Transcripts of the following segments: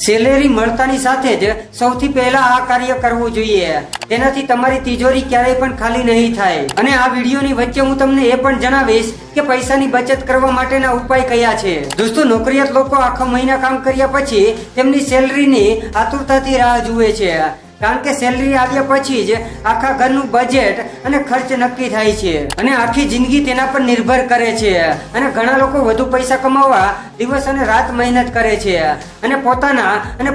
Salary મળતાની સાથે જ સૌથી પહેલા આ કાર્ય કરવું જોઈએ. તેનાથી તમારી તિજોરી ક્યારેય પણ ખાલી નહીં થાય. અને આ વિડીયોની વચ્ચે હું તમને એ પણ જણાવીશ કે પૈસાની બચત કરવા માટેના ઉપાય કયા છે. દોસ્તો, નોકરિયાત લોકો આખા મહિના કામ કર્યા પછી તેમની સેલરીની આતુરતાથી રાહ જુએ છે, કારણ કે સેલરી આવ્યા પછી જ આખા ઘરનું બજેટ અને ખર્ચ નક્કી થાય છે અને આખી જિંદગી તેના પર નિર્ભર કરે છે. અને ઘણા લોકો વધુ પૈસા કમાવા દિવસ અને રાત મહેનત કરે છે અને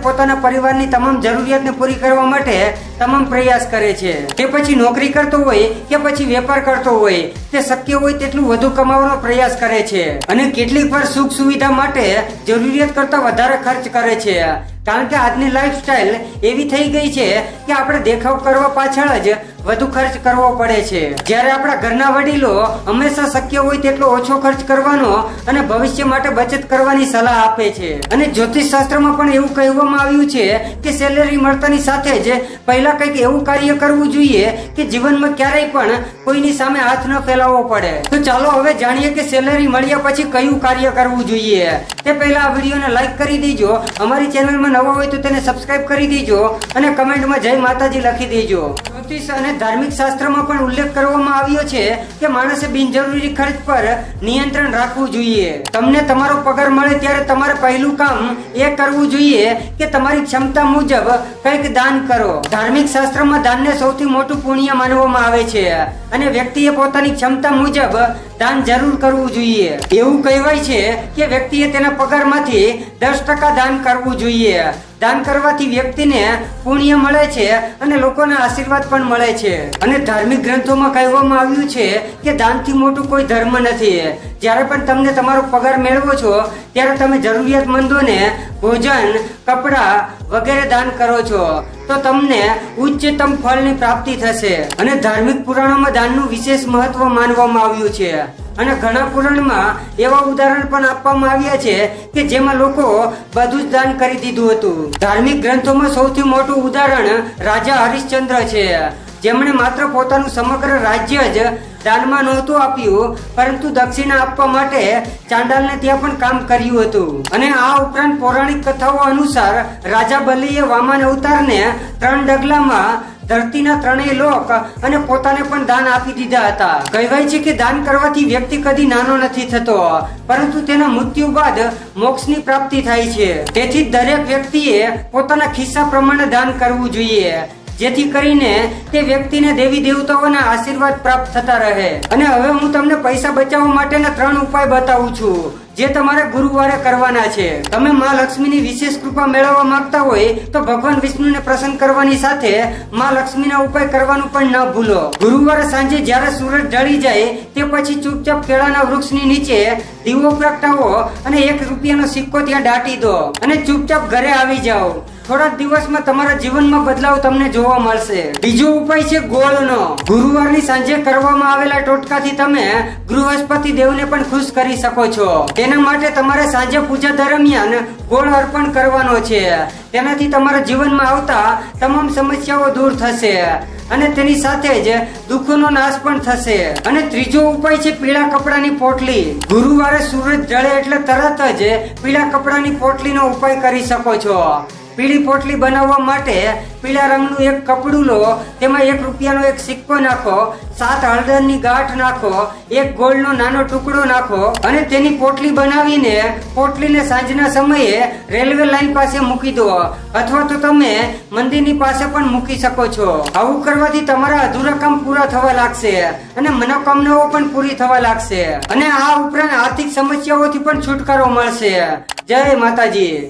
પોતાના પરિવારની તમામ જરૂરિયાતને પૂરી કરવા માટે તમામ પ્રયાસ કરે છે. તે પછી નોકરી કરતો હોય કે પછી વેપાર કરતો હોય, તે શક્ય હોય તેટલું વધુ કમાવાનો પ્રયાસ કરે છે અને કેટલીક વાર સુખ સુવિધા માટે જરૂરિયાત કરતા વધારે ખર્ચ કરે છે. કારણ કે આજની લાઈફસ્ટાઈલ એવી થઈ ગઈ છે કે આપણે દેખાવ કરવા પાછળ જ વધુ ખર્ચ કરવો પડે છે, જ્યારે આપણા ઘરના વડીલો હંમેશા શક્ય હોય તેટલો ઓછો ખર્ચ કરવાનો અને ભવિષ્ય માટે બચત કરવાની સલાહ આપે છે. અને જ્યોતિષ શાસ્ત્રમાં પણ એવું કહેવામાં આવ્યું છે કે સેલેરી મળતાની સાથે જ પહેલા કંઈક એવું કાર્ય કરવું જોઈએ કે જીવનમાં ક્યારેય પણ કોઈની સામે હાથ ન ફેલાવવો પડે. તો ચાલો હવે જાણીએ કે સેલેરી મળ્યા પછી કયું કાર્ય કરવું જોઈએ. તે પહેલા આ વિડીયોને લાઈક કરી દેજો, અમારી ચેનલમાં નવા હોય તો તેને સબસ્ક્રાઇબ કરી દેજો અને કમેન્ટમાં જય માતાજી લખી દેજો. જ્યોતિષ અને ધાર્મિક શાસ્ત્રમાં પણ ઉલ્લેખ કરવામાં આવ્યો છે કે માણસે બિનજરૂરી ખર્ચ પર નિયંત્રણ રાખવું જોઈએ. તમને તમારો પગાર મળે ત્યારે તમારે પહેલું કામ એ કરવું જોઈએ કે તમારી ક્ષમતા મુજબ કંઈક દાન કરો. ધાર્મિક શાસ્ત્રમાં દાનને સૌથી મોટું પુણ્ય માનવામાં આવે છે અને વ્યક્તિએ પોતાની ક્ષમતા મુજબ દાન જરૂર કરવું જોઈએ. એવું કહેવાય છે કે વ્યક્તિએ તેના પગારમાંથી 10% દાન કરવું જોઈએ. દાન કરવાથી વ્યક્તિને પુણ્ય મળે છે અને લોકોના આશીર્વાદ પણ મળે છે. અને ધાર્મિક ગ્રંથોમાં કહેવામાં આવ્યું છે કે દાનથી મોટું કોઈ ધર્મ નથી. જ્યારે પણ તમને તમારો પગાર મેળવો છો ત્યારે તમે જરૂરિયાતમંદોને ભોજન, કપડાં વગેરે દાન કરો છો તો તમને ઉચ્ચતમ ફળની પ્રાપ્તિ થશે. અને ધાર્મિક પુરાણોમાં દાનનું વિશેષ મહત્વ માનવામાં આવ્યું છે અને ઘણા પુરાણમાં એવા ઉદાહરણ પણ આપવામાં આવ્યા છે કે જેમાં લોકો બધું જ દાન કરી દીધું હતું. ધાર્મિક ગ્રંથોમાં સૌથી મોટું ઉદાહરણ રાજા હરિશ્ચંદ્ર છે, જેમણે માત્ર પોતાનું સમગ્ર રાજ્ય જ દાનમાં નહોતું આપ્યું, પરંતુ દક્ષિણા આપવા માટે ચાંડાલને ત્યાં પણ કામ કર્યું હતું. અને આ ઉપરાંત પૌરાણિક કથાઓ અનુસાર રાજા બલિએ વામન અવતારને 3 ડગલામાં ધરતીના 3 લોક અને પોતાને પણ દાન આપી દીધા હતા. કહેવાય છે કે દાન કરવાથી વ્યક્તિ કદી નાનો નથી થતો, પરંતુ તેના મૃત્યુ બાદ મોક્ષની પ્રાપ્તિ થાય છે. તેથી દરેક વ્યક્તિએ પોતાના ખિસ્સા પ્રમાણે દાન કરવું જોઈએ, જેથી કરીને તે વ્યક્તિને દેવી દેવતાઓના આશીર્વાદ પ્રાપ્ત થતા રહે. અને હવે હું તમને પૈસા બચાવવા માટેના 3 ઉપાય બતાવું છું જે તમારે ગુરુવારે કરવાના છે. તમે માં લક્ષ્મીની વિશેષ કૃપા મેળવવા માંગતા હોય તો ભગવાન વિષ્ણુને પ્રસન્ન કરવાની સાથે માં લક્ષ્મીના ઉપાય કરવાનું પણ ન ભૂલો. ગુરુવારે સાંજે જ્યારે સૂરજ ઢળી જાય તે પછી ચૂપચાપ કેળાના વૃક્ષની નીચે દીવો પ્રગટાવો અને 1 રૂપિયાનો સિક્કો ત્યાં દાટી દો અને ચૂપચાપ ઘરે આવી જાઓ. થોડા દિવસમાં તમારા જીવનમાં બદલાવ તમને જોવા મળશે. બીજો ઉપાય છે ગોળનો. ગુરુવારની સાંજે કરવામાં આવેલા ટોટકાથી તમે બૃહસ્પતિ દેવને પણ ખુશ કરી શકો છો. તેના માટે તમારે સાંજે પૂજા દરમિયાન ગોળ અર્પણ કરવાનો છે. તેનાથી તમારા જીવનમાં આવતા તમામ સમસ્યાઓ દૂર થશે અને તેની સાથે જ દુઃખોનો નાશ પણ થશે. અને ત્રીજો ઉપાય છે પીળા કપડાની પોટલી. ગુરુવારે સૂરજ ઢળે એટલે તરત જ પીળા કપડાની પોટલીનો ઉપાય કરી શકો છો. પીળી પોટલી બનાવવા માટે પીળા રંગનું એક કપડું લો, તેમાં 1 રૂપિયાનો એક સિક્કો નાખો, 7 હળદરની ગાંઠ નાખો, 1 ગોળનો નાનો ટુકડો નાખો અને તેની પોટલી બનાવીને પોટલીને સાંજના સમયે રેલવે લાઈન પાસે મૂકી દો, અથવા તો તમે મંદિરની પાસે પણ મૂકી શકો છો. આવું કરવાથી તમારા અધૂરા કામ પૂરા થવા લાગશે અને મનોકામનાઓ પણ પૂરી થવા લાગશે. અને આ ઉપરાંત આર્થિક સમસ્યાઓથી પણ છુટકારો મળશે. જય માતાજી.